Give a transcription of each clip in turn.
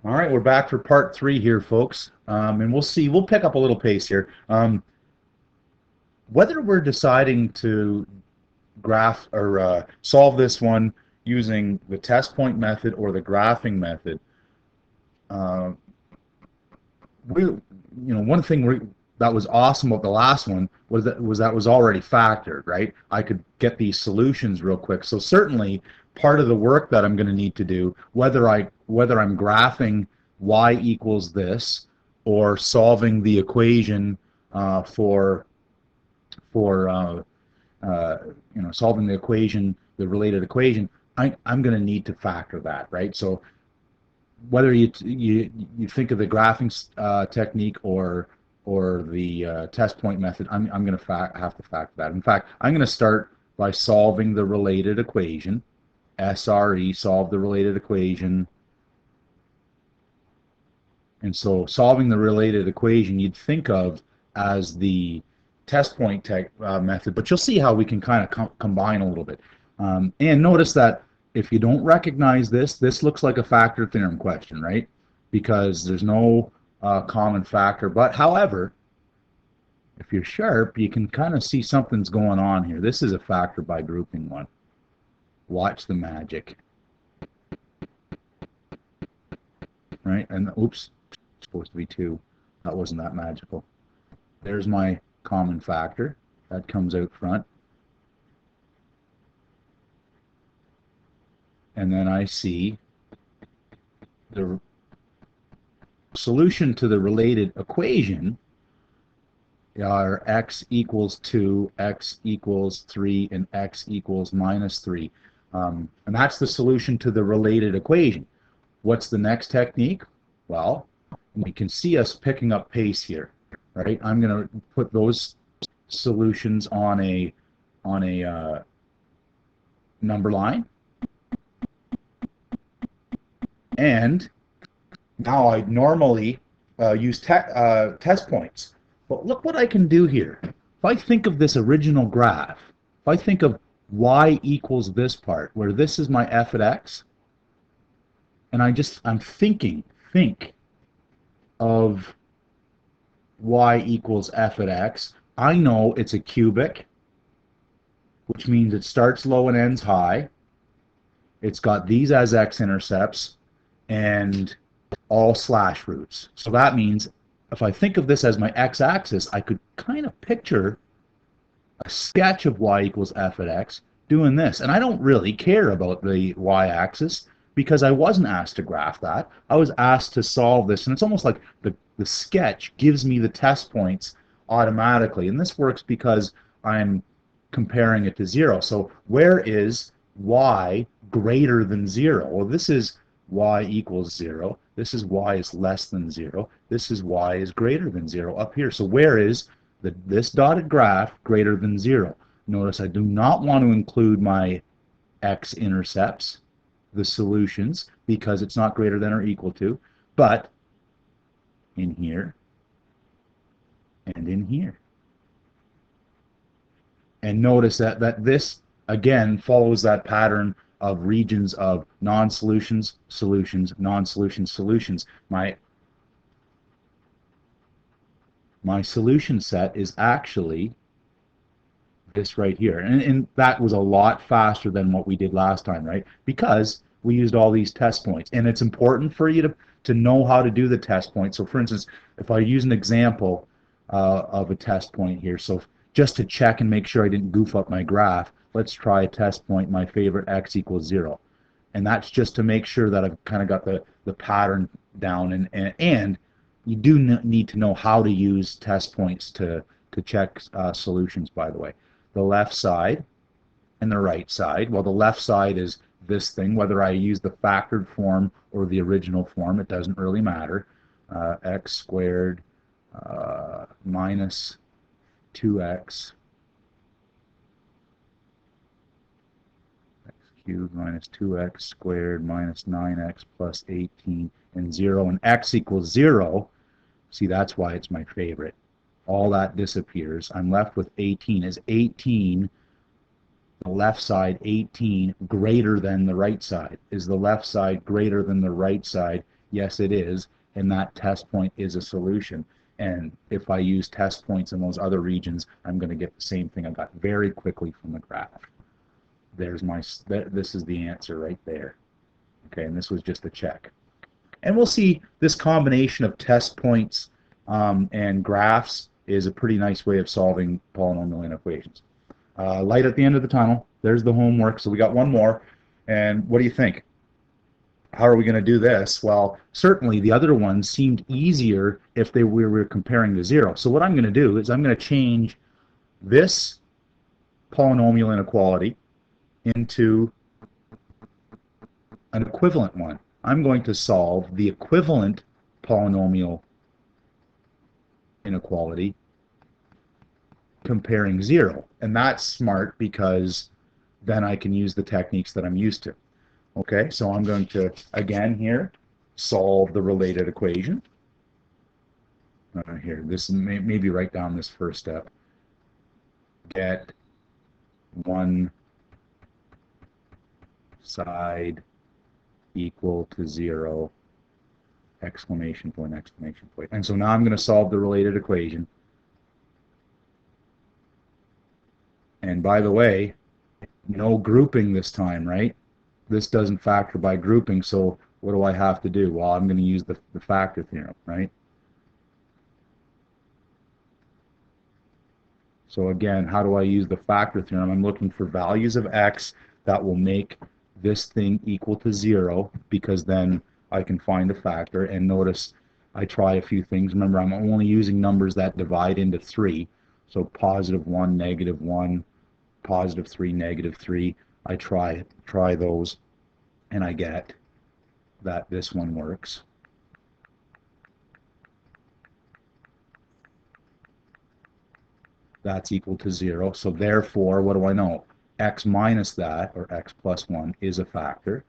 All right, we're back for part 3 here, folks. And we'll pick up a little pace here. Whether we're deciding to graph or solve this one using the test point method or the graphing method, uh, one thing that was awesome about the last one was that was already factored, right? I could get these solutions real quick. So certainly part of the work that I'm going to need to do, whether I'm graphing y equals this or solving the equation for solving the equation, the related equation, I'm going to need to factor that, right? So whether you think of the graphing technique or the test point method, I'm going to have to factor that. In fact, I'm going to start by solving the related equation. SRE, solve the related equation. And so solving the related equation you'd think of as the test point method, but you'll see how we can kind of combine a little bit. And notice that if you don't recognize this looks like a factor theorem question, right? Because there's no common factor. But however, if you're sharp, you can kind of see something's going on here. This is a factor by grouping one. Watch the magic. Right? And oops, it's supposed to be 2. That wasn't that magical. There's my common factor. That comes out front. And then I see the solution to the related equation are x equals 2, x equals 3, and x equals minus 3. And that's the solution to the related equation. What's the next technique? Well, we can see us picking up pace here, right? I'm going to put those solutions on a number line. And now I normally use test points. But look what I can do here. If I think of this original graph, if I think of y equals this part, where this is my f at x, and I'm think of y equals f at x, I know it's a cubic, which means it starts low and ends high. It's got these as x-intercepts and all slash roots. So that means if I think of this as my x-axis, I could kind of picture a sketch of y equals f at x doing this. And I don't really care about the y-axis because I wasn't asked to graph that. I was asked to solve this, and it's almost like the sketch gives me the test points automatically. And this works because I'm comparing it to 0. So where is y greater than 0? Well, this is y equals 0. This is y is less than 0. This is y is greater than 0 up here. So where is this dotted graph greater than 0? Notice I do not want to include my x-intercepts, the solutions, because it's not greater than or equal to, but in here and in here. And notice that this, again, follows that pattern of regions of non-solutions, solutions, non-solutions, solutions. My solution set is actually this right here. And that was a lot faster than what we did last time, right? Because we used all these test points. And it's important for you to know how to do the test points. So for instance, if I use an example of a test point here, so just to check and make sure I didn't goof up my graph, let's try a test point, my favorite, x equals 0. And that's just to make sure that I've kind of got the pattern down. And you do need to know how to use test points to check solutions, by the way. The left side and the right side. Well, the left side is this thing. Whether I use the factored form or the original form, it doesn't really matter. X squared minus 2x cubed minus 2x squared minus 9x plus 18 and 0, and x equals 0. See, that's why it's my favorite. All that disappears. I'm left with 18. Is 18, the left side, 18 greater than the right side? Is the left side greater than the right side? Yes, it is, and that test point is a solution. And if I use test points in those other regions, I'm going to get the same thing I got very quickly from the graph. There's my, this is the answer right there. Okay, and this was just a check. And we'll see this combination of test points and graphs is a pretty nice way of solving polynomial inequations. Light at the end of the tunnel. There's the homework. So we got one more. And what do you think? How are we going to do this? Well, certainly the other ones seemed easier if we were comparing to zero. So what I'm going to do is I'm going to change this polynomial inequality into an equivalent one. I'm going to solve the equivalent polynomial inequality comparing zero. And that's smart because then I can use the techniques that I'm used to. Okay, so I'm going to, again here, solve the related equation. Here, this maybe write down this first step. Get one side equal to zero, exclamation point, exclamation point. And so now I'm going to solve the related equation. And by the way, no grouping this time, right? This doesn't factor by grouping, so what do I have to do? Well, I'm going to use the factor theorem, right? So again, how do I use the factor theorem? I'm looking for values of x that will make this thing equal to zero, because then I can find a factor. And notice I try a few things. Remember, I'm only using numbers that divide into 3. So positive 1, negative 1, positive 3, negative 3. I try those, and I get that this one works. That's equal to 0. So therefore, what do I know? X minus that, or x plus 1, is a factor.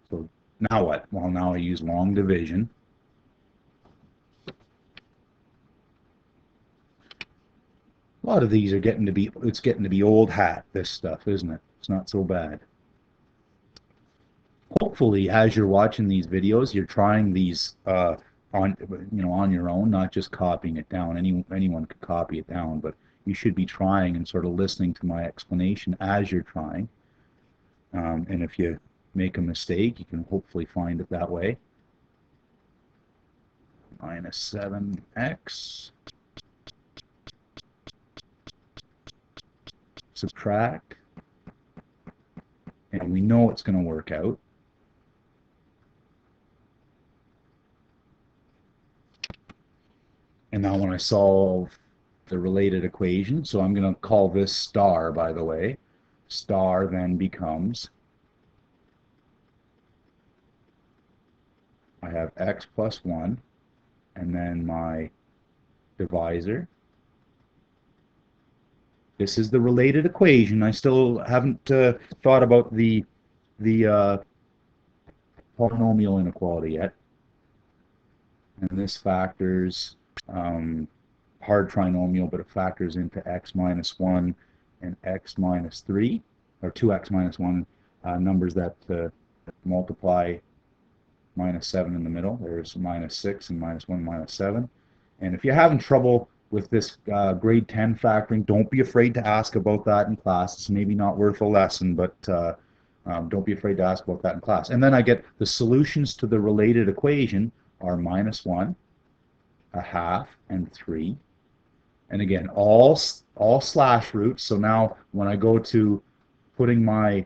So now what? Well, now I use long division. A lot of these are getting to be, it's getting to be old hat, this stuff, isn't it? It's not so bad. Hopefully, as you're watching these videos, you're trying these on your own, not just copying it down. Anyone could copy it down, but you should be trying and sort of listening to my explanation as you're trying. And if you make a mistake, you can hopefully find it that way. Minus 7x. Subtract. And we know it's going to work out. And now when I solve the related equation, so I'm going to call this star, by the way. Star then becomes, I have x plus 1, and then my divisor. This is the related equation. I still haven't thought about the polynomial inequality yet. And this factors, hard trinomial, but it factors into x minus 1 and x minus 3, or 2x minus 1, numbers that multiply minus 7 in the middle. There's minus 6 and minus 1, minus 7. And if you're having trouble with this grade 10 factoring, don't be afraid to ask about that in class. It's maybe not worth a lesson, but don't be afraid to ask about that in class. And then I get the solutions to the related equation are minus 1, a half, and 3. And again, all slash roots. So now when I go to putting my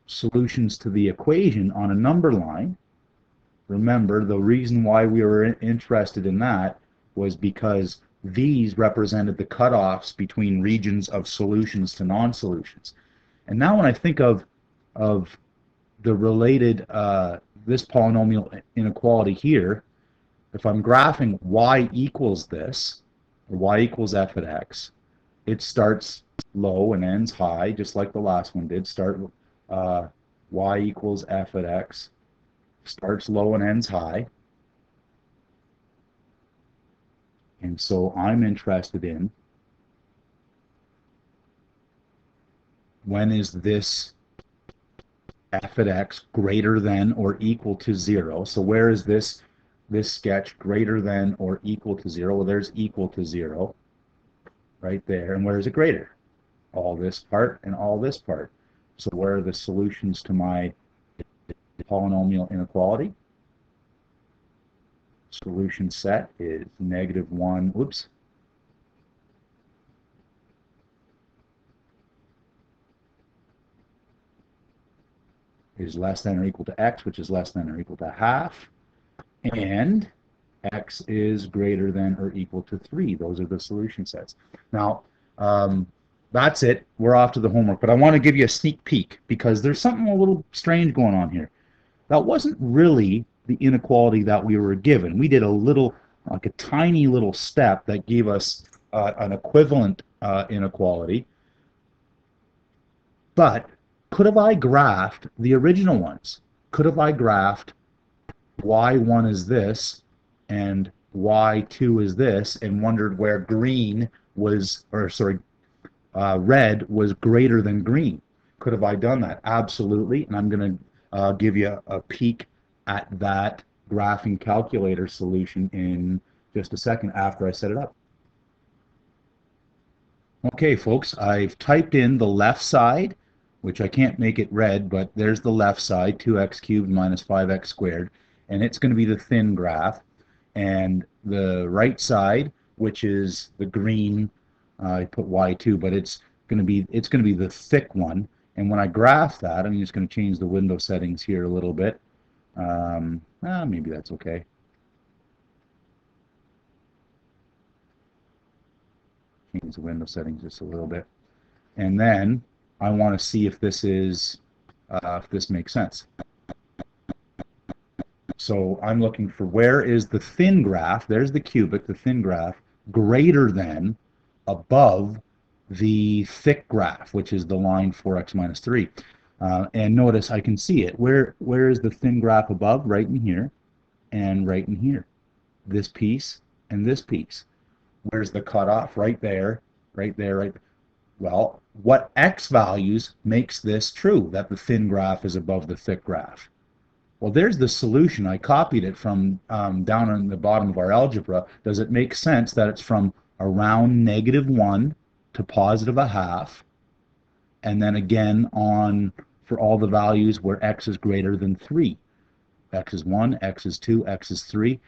solutions to the equation on a number line, remember, the reason why we were interested in that was because these represented the cutoffs between regions of solutions to non-solutions. And now when I think of the related, this polynomial inequality here, if I'm graphing y equals this, or y equals f at x, it starts low and ends high, just like the last one did. Start y equals f at x, starts low and ends high. And so I'm interested in when is this f at x greater than or equal to 0? So where is this sketch greater than or equal to 0? Well, there's equal to 0 right there. And where is it greater? All this part and all this part. So where are the solutions to my polynomial inequality? Solution set is -1, whoops, is less than or equal to x, which is less than or equal to half, and x is greater than or equal to 3. Those are the solution sets. Now, that's it. We're off to the homework, but I want to give you a sneak peek because there's something a little strange going on here. That wasn't really the inequality that we were given. We did a little, like a tiny little step that gave us an equivalent inequality. But could have I graphed the original ones? Could have I graphed y1 is this and y2 is this and wondered where green was, or sorry, red was greater than green? Could have I done that? Absolutely. And I'm going to give you a peek at that graphing calculator solution in just a second after I set it up. Okay, folks, I've typed in the left side, which I can't make it red, but there's the left side, 2x cubed minus 5x squared, and it's going to be the thin graph. And the right side, which is the green, I put y2, but it's going to be the thick one. And when I graph that, I'm just going to change the window settings here a little bit. Maybe that's okay. Change the window settings just a little bit. And then I want to see if this makes sense. So I'm looking for where is the thin graph, there's the cubic, the thin graph, greater than, above the thick graph, which is the line 4x minus 3. And notice I can see it. Where is the thin graph above? Right in here and right in here. This piece and this piece. Where's the cutoff? Right there, right there, right there. Well, what x values makes this true, that the thin graph is above the thick graph? Well, there's the solution. I copied it from down on the bottom of our algebra. Does it make sense that it's from around -1 to +1/2, and then again on for all the values where x is greater than 3? X is 1, x is 2, x is 3.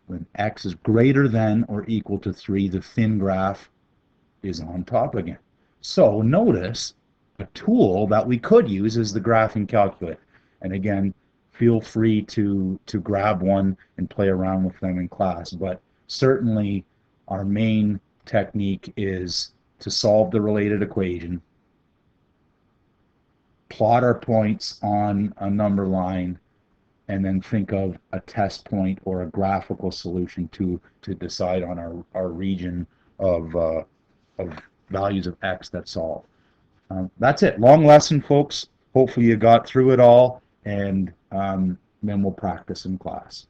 When x is greater than or equal to 3, the thin graph is on top again. So notice a tool that we could use is the graphing calculator. And again, feel free to grab one and play around with them in class. But certainly our main technique is to solve the related equation, plot our points on a number line, and then think of a test point or a graphical solution to decide on our region of values of x that solve. That's it. Long lesson, folks. Hopefully you got through it all, and then we'll practice in class.